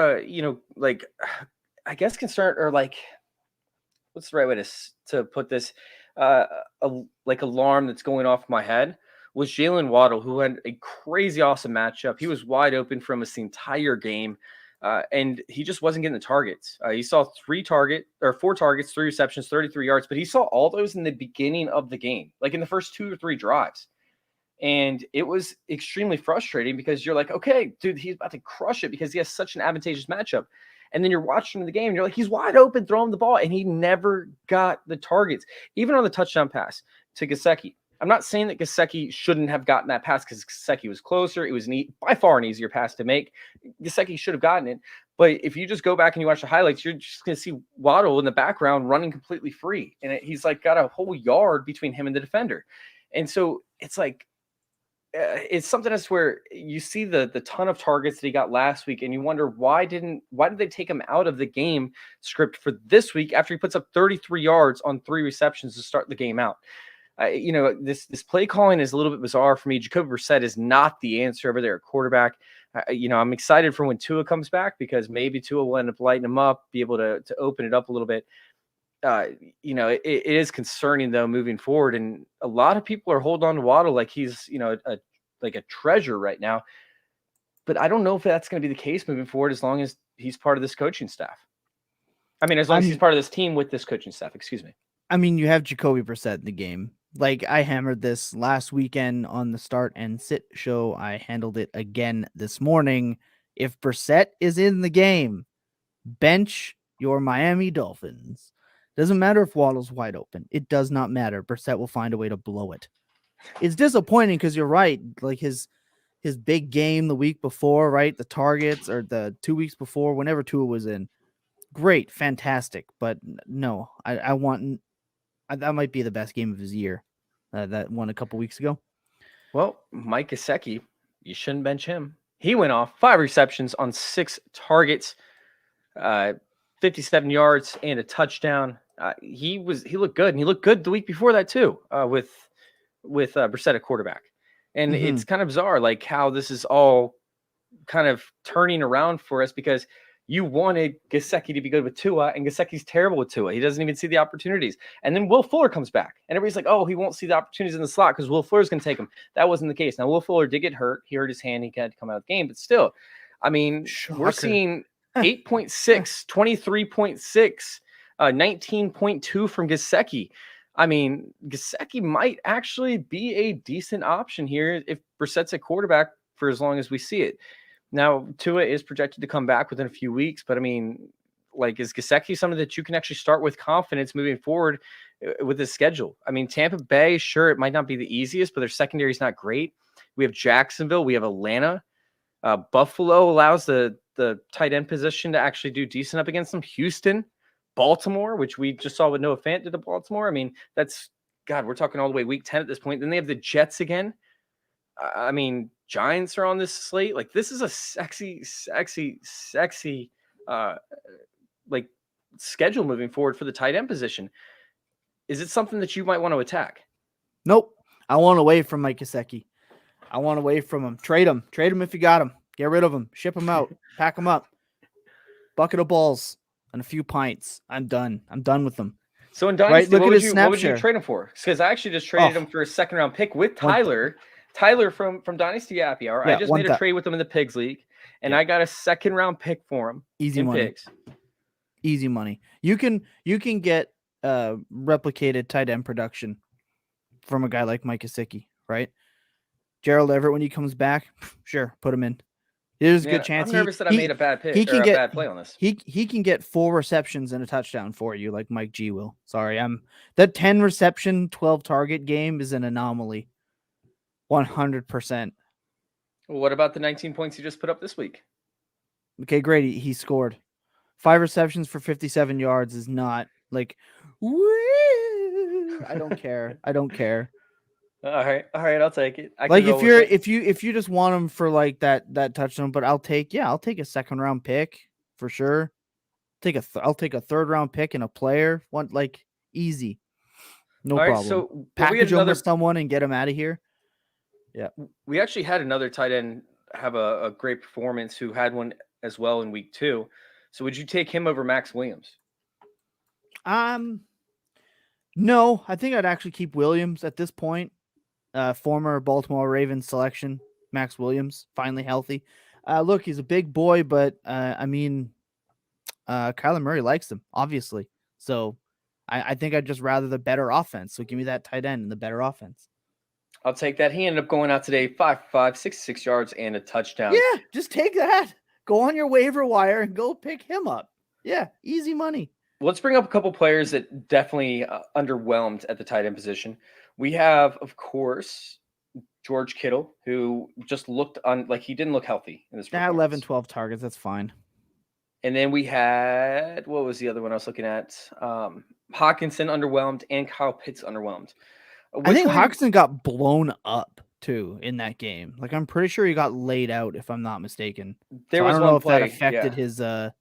like, I guess concern, or like, what's the right way to put this? Like alarm that's going off my head was Jalen Waddle, who had a crazy awesome matchup. He was wide open for almost the entire game, and he just wasn't getting the targets. He saw four targets, 3 receptions, 33 yards, but he saw all those in the beginning of the game, like in the first 2 or 3 drives. And it was extremely frustrating because you're like, okay, dude, he's about to crush it because he has such an advantageous matchup. And then you're watching the game and you're like, he's wide open, throw him the ball. And he never got the targets, even on the touchdown pass to Gesicki. I'm not saying that Gesicki shouldn't have gotten that pass because Gesicki was closer. It was by far an easier pass to make. Gesicki should have gotten it. But if you just go back and you watch the highlights, you're just going to see Waddle in the background running completely free. And he's like got a whole yard between him and the defender. And so it's like, it's something that's where you see the ton of targets that he got last week, and you wonder why did they take him out of the game script for this week after he puts up 33 yards on 3 receptions to start the game out. This play calling is a little bit bizarre for me. Jacoby Brissett is not the answer over there at quarterback. I'm excited for when Tua comes back because maybe Tua will end up lighting him up, be able to open it up a little bit. It is concerning though moving forward, and a lot of people are holding on to Waddle like he's like a treasure right now. But I don't know if that's going to be the case moving forward as long as he's part of this coaching staff. I mean, as long as he's part of this team with this coaching staff. Excuse me. I mean, you have Jacoby Brissett in the game. Like I hammered this last weekend on the Start and Sit show. I handled it again this morning. If Brissett is in the game, bench your Miami Dolphins. Doesn't matter if Waddle's wide open. It does not matter. Brissett will find a way to blow it. It's disappointing because you're right. Like his big game the week before, right? The targets, or the 2 weeks before, whenever Tua was in. Great, fantastic. But no, I want that might be the best game of his year. That one a couple weeks ago. Well, Mike Gesicki, you shouldn't bench him. He went off 5 receptions on 6 targets. 57 yards and a touchdown. He looked good, and he looked good the week before that too, with Brissett at quarterback. And it's kind of bizarre, like how this is all kind of turning around for us because you wanted Gesicki to be good with Tua, and Gesicki's terrible with Tua. He doesn't even see the opportunities. And then Will Fuller comes back, and everybody's like, oh, he won't see the opportunities in the slot because Will Fuller's going to take him. That wasn't the case. Now, Will Fuller did get hurt. He hurt his hand. He had to come out of the game. But still, I mean, we're seeing 8.6, 23.6, 19.2 from Gesicki. I mean, Gesicki might actually be a decent option here if Brissett's at quarterback for as long as we see it. Now, Tua is projected to come back within a few weeks, but I mean, like, is Gesicki something that you can actually start with confidence moving forward with his schedule? I mean, Tampa Bay, sure, it might not be the easiest, but their secondary is not great. We have Jacksonville. We have Atlanta. Buffalo allows the tight end position to actually do decent up against them. Houston, Baltimore, which we just saw with Noah Fant did to Baltimore. I mean, we're talking all the way week 10 at this point. Then they have the Jets again. I mean, Giants are on this slate. Like, this is a sexy, like, schedule moving forward for the tight end position. Is it something that you might want to attack? Nope. I want away from Mike Gesicki. I want away from him. Trade him. Trade him if you got him. Get rid of him. Ship him out. Pack him up. Bucket of balls and a few pints. I'm done. I'm done with them. So in Dynasty, what would you trade him for? Because I actually just traded him for a 2nd-round pick with Tyler. Tyler from Dynasty Happy Hour. Yeah, I just made a trade with him in the Pigs League, and I got a 2nd-round pick for him. Easy money. Pigs. Easy money. You can get replicated tight end production from a guy like Mike Gesicki, right? Gerald Everett, when he comes back, sure, put him in. There's a good chance. I'm nervous that I made a bad pick. A bad play on this. He can get 4 receptions and a touchdown for you, like Mike G will. Sorry, that 10 reception, 12 target game is an anomaly. 100%. What about the 19 points he just put up this week? Okay, great. He scored 5 receptions for 57 yards. Is not like, woo! I don't care. I don't care. All right, I'll take it. Like if you just want him for like that touchdown, but I'll take a 2nd-round pick for sure. I'll take a 3rd-round pick and a player. One, like, easy, no problem. Right, so package him with someone and get him out of here. Yeah, we actually had another tight end have a great performance, who had one as well in week 2. So would you take him over Max Williams? No, I think I'd actually keep Williams at this point. Former Baltimore Ravens selection, Max Williams, finally healthy. Look, he's a big boy, but I mean, Kyler Murray likes him, obviously. So I think I'd just rather the better offense. So give me that tight end and the better offense. I'll take that. He ended up going out today 5 66 yards and a touchdown. Yeah, just take that. Go on your waiver wire and go pick him up. Yeah, easy money. Let's bring up a couple players that definitely underwhelmed at the tight end position. We have, of course, George Kittle, who just looked like he didn't look healthy in this performance. 11, 12 targets. That's fine. And then we had, what was the other one I was looking at? Hawkinson underwhelmed and Kyle Pitts underwhelmed. I think Hawkinson got blown up too in that game. Like, I'm pretty sure he got laid out, if I'm not mistaken. There was I don't know if play, that affected his the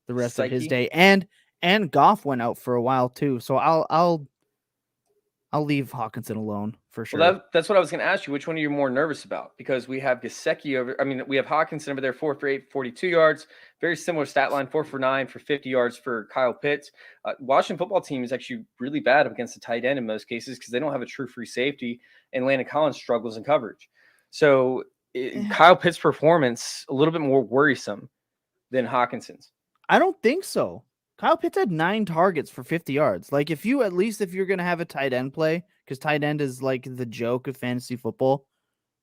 rest Psyche. of his day. And Goff went out for a while too. So I'll leave Hawkinson alone for sure. Well, that's what I was going to ask you. Which one are you more nervous about? Because we have Gesicki over. I mean, we have Hawkinson over there, 4 for 8, 42 yards. Very similar stat line, 4 for 9 for 50 yards for Kyle Pitts. Washington football team is actually really bad against the tight end in most cases because they don't have a true free safety, and Landon Collins struggles in coverage. So Kyle Pitts' performance a little bit more worrisome than Hawkinson's. I don't think so. Kyle Pitts had 9 targets for 50 yards. Like, if you're going to have a tight end play, because tight end is like the joke of fantasy football,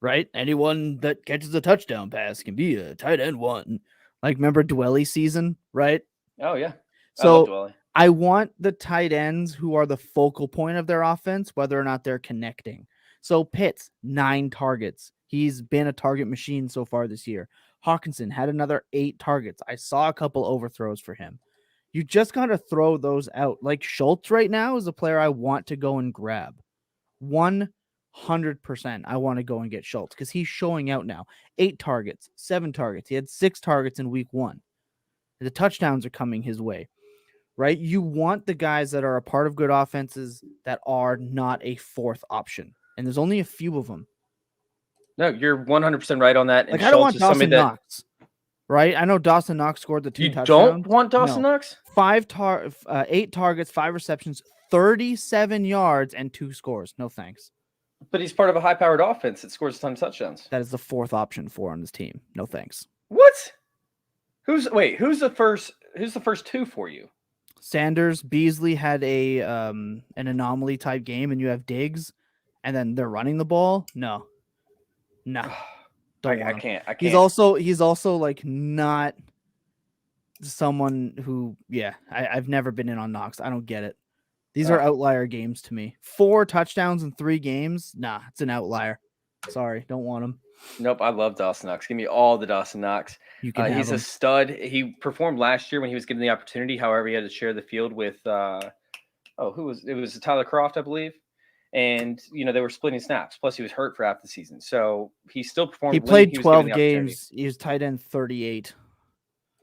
right? Anyone that catches a touchdown pass can be a tight end one. Like, remember Dwelly season, right? Oh, yeah. So I want the tight ends who are the focal point of their offense, whether or not they're connecting. So Pitts, 9 targets. He's been a target machine so far this year. Hawkinson had another 8 targets. I saw a couple overthrows for him. You just got to throw those out. Like, Schultz right now is a player I want to go and grab. 100% I want to go and get Schultz because he's showing out now. 8 targets, 7 targets. He had 6 targets in week 1. The touchdowns are coming his way, right? You want the guys that are a part of good offenses that are not a 4th option. And there's only a few of them. No, you're 100% right on that. And like, I don't want Dawson Knox. Right? I know Dawson Knox scored the 2 touchdowns. You don't want Dawson Knox? 8 targets, 5 receptions, 37 yards, and 2 scores. No thanks. But he's part of a high-powered offense that scores a ton of touchdowns. That is the 4th option for on this team. No thanks. What? Who's the first 2 for you? Sanders, Beasley had an anomaly type game, and you have Diggs, and then they're running the ball. No. I can't. He's also like not someone who, I've never been in on Knox. I don't get it. These are outlier games to me. 4 touchdowns in 3 games. Nah, it's an outlier. Sorry, don't want him. Nope, I love Dawson Knox. Give me all the Dawson Knox. He's a stud. He performed last year when he was given the opportunity. However, he had to share the field with it was Tyler Croft, I believe. And, they were splitting snaps. Plus, he was hurt for half the season. So, he still performed. He played 12 games. He was tight end 38.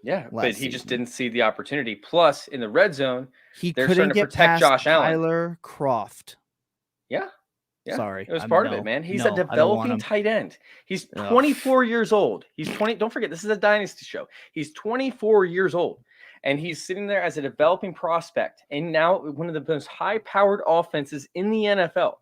Yeah, but he just didn't see the opportunity. Plus, in the red zone, they're starting to protect Josh Allen. Tyler Croft. Yeah. Sorry. It was part of it, man. He's a developing tight end. He's 24 years old. He's 20. Don't forget, this is a Dynasty show. He's 24 years old. And he's sitting there as a developing prospect. And now one of the most high-powered offenses in the NFL.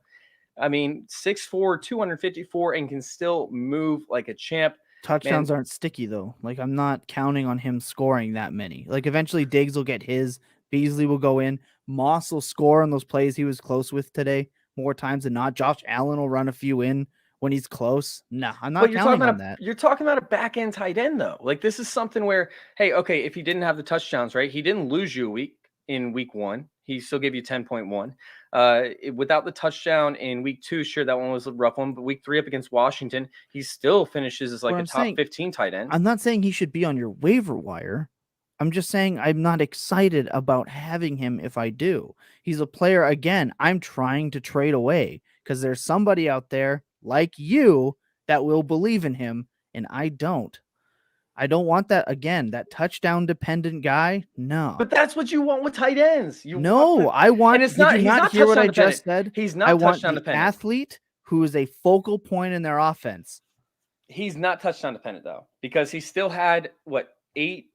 I mean, 6'4", 254, and can still move like a champ. Touchdowns aren't sticky, though. Like, I'm not counting on him scoring that many. Like, eventually Diggs will get his. Beasley will go in. Moss will score on those plays he was close with today more times than not. Josh Allen will run a few in when he's close. Nah, I'm not counting on that. You're talking about a back-end tight end, though. Like, this is something where, hey, okay, if he didn't have the touchdowns, right, he didn't lose you a week in week 1. He still gave you 10.1. Without the touchdown in week 2, sure, that one was a rough one, but week 3 up against Washington, he still finishes as like a top 15 tight end. I'm not saying he should be on your waiver wire. I'm just saying I'm not excited about having him if I do. He's a player, again, I'm trying to trade away because there's somebody out there like you that will believe in him, and I don't. I don't want that, again, that touchdown dependent guy. No. But that's what you want with tight ends. I want, and it's not, did you not hear what I just said? He's not I want touchdown the dependent. Athlete who is a focal point in their offense. He's not touchdown dependent though, because he still had 8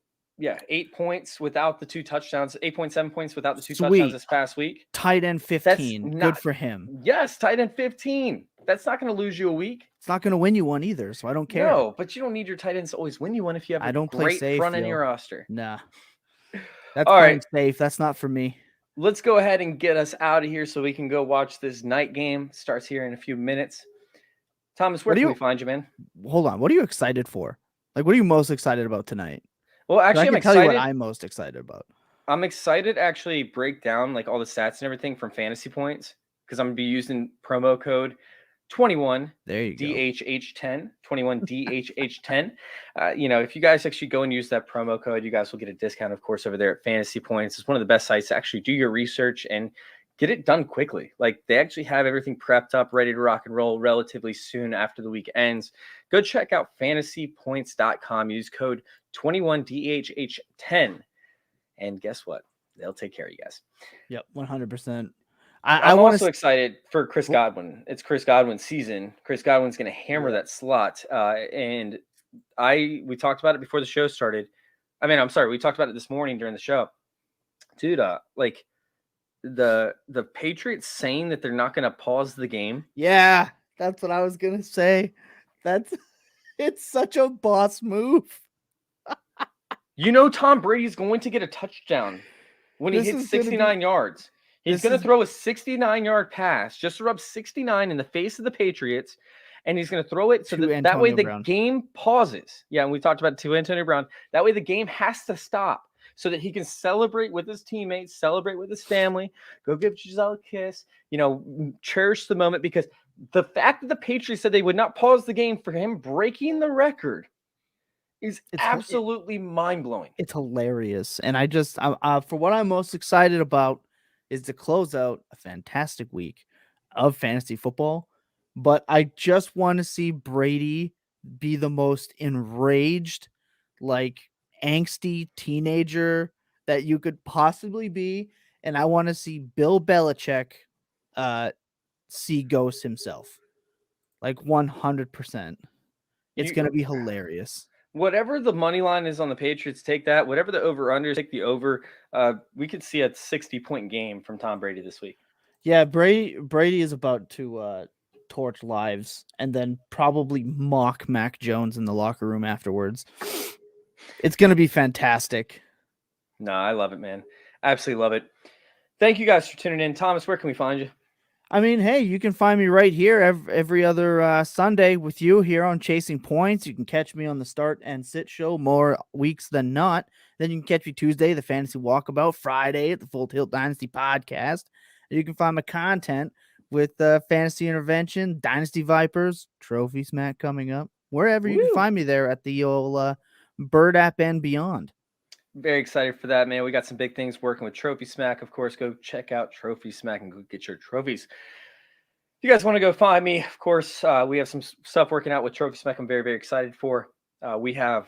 points without the 2 touchdowns, 8.7 points without the 2 touchdowns this past week. Tight end 15. Good for him. Yes, tight end 15. That's not going to lose you a week. It's not going to win you one either, so I don't care. No, but you don't need your tight ends to always win you one if you have a great front end in your roster. Nah. That's all right. Safe. That's not for me. Let's go ahead and get us out of here so we can go watch this night game. Starts here in a few minutes. Thomas, where can we find you, man? Hold on. What are you excited for? Like, what are you most excited about tonight? Well, actually, I'm excited. Tell you what I'm most excited about. I'm excited to actually break down like all the stats and everything from Fantasy Points because I'm going to be using promo code 21 DHH10, 21 DHH10. If you guys actually go and use that promo code, you guys will get a discount, of course, over there at Fantasy Points. It's one of the best sites to actually do your research and get it done quickly. Like, they actually have everything prepped up, ready to rock and roll relatively soon after the week ends. Go check out fantasypoints.com. Use code 21DHH10. And guess what? They'll take care of you guys. Yep, 100%. I'm also excited for Chris Godwin. It's Chris Godwin's season. Chris Godwin's going to hammer that slot. And we talked about it before the show started. We talked about it this morning during the show. Dude, like the Patriots saying that they're not going to pause the game. Yeah, that's what I was going to say. It's such a boss move. Tom Brady's going to get a touchdown when he hits 69 yards. He's going to throw a 69-yard pass just to rub 69 in the face of the Patriots, and he's going to throw it so that way the game pauses. Yeah, and we talked about it to Antonio Brown. That way the game has to stop so that he can celebrate with his teammates, celebrate with his family, go give Giselle a kiss, cherish the moment, because the fact that the Patriots said they would not pause the game for him breaking the record is absolutely mind-blowing. It's hilarious. And I just, for what I'm most excited about is to close out a fantastic week of fantasy football. But I just want to see Brady be the most enraged, like angsty teenager that you could possibly be. And I want to see Bill Belichick see ghosts himself. Like 100%. It's going to be hilarious. Whatever the money line is on the Patriots, take that. Whatever the over-under, take the over. We could see a 60-point game from Tom Brady this week. Yeah, Brady is about to torch lives and then probably mock Mac Jones in the locker room afterwards. It's going to be fantastic. No, I love it, man. Absolutely love it. Thank you guys for tuning in. Thomas, where can we find you? Hey, you can find me right here every other Sunday with you here on Chasing Points. You can catch me on the Start and Sit Show more weeks than not. Then you can catch me Tuesday, the Fantasy Walkabout, Friday at the Full Tilt Dynasty Podcast. And you can find my content with Fantasy Intervention, Dynasty Vipers, Trophy Smack coming up, wherever you can find me there at the old Bird app and beyond. Very excited for that, man. We got some big things working with Trophy Smack. Of course, go check out Trophy Smack and go get your trophies. If you guys want to go find me, of course, we have some stuff working out with Trophy Smack I'm very, very excited for. We have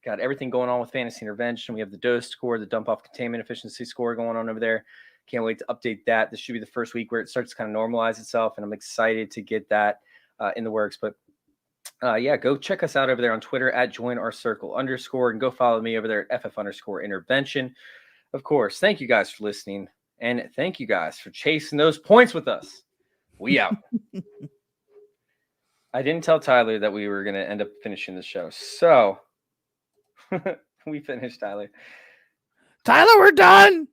got everything going on with Fantasy Intervention. We have the dose score, the dump off containment efficiency score going on over there. Can't wait to update that. This should be the first week where it starts to kind of normalize itself, and I'm excited to get that in the works. But go check us out over there on Twitter at @joinourcircle_, and go follow me over there at @FF_intervention. Of course, thank you guys for listening, and thank you guys for chasing those points with us. We out. I didn't tell Tyler that we were going to end up finishing the show, so we finished, Tyler. Tyler, we're done.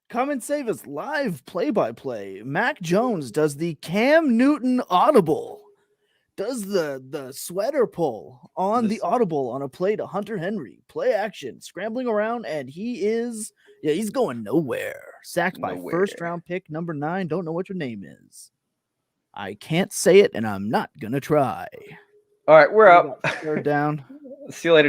Come and save us live play-by-play. Mac Jones does the Cam Newton audible. Does the sweater pull on the audible on a play to Hunter Henry. Play action, scrambling around, and he's going nowhere. Sacked by first-round pick number 9. Don't know what your name is. I can't say it, and I'm not going to try. All right, we're out. Third down. See you later.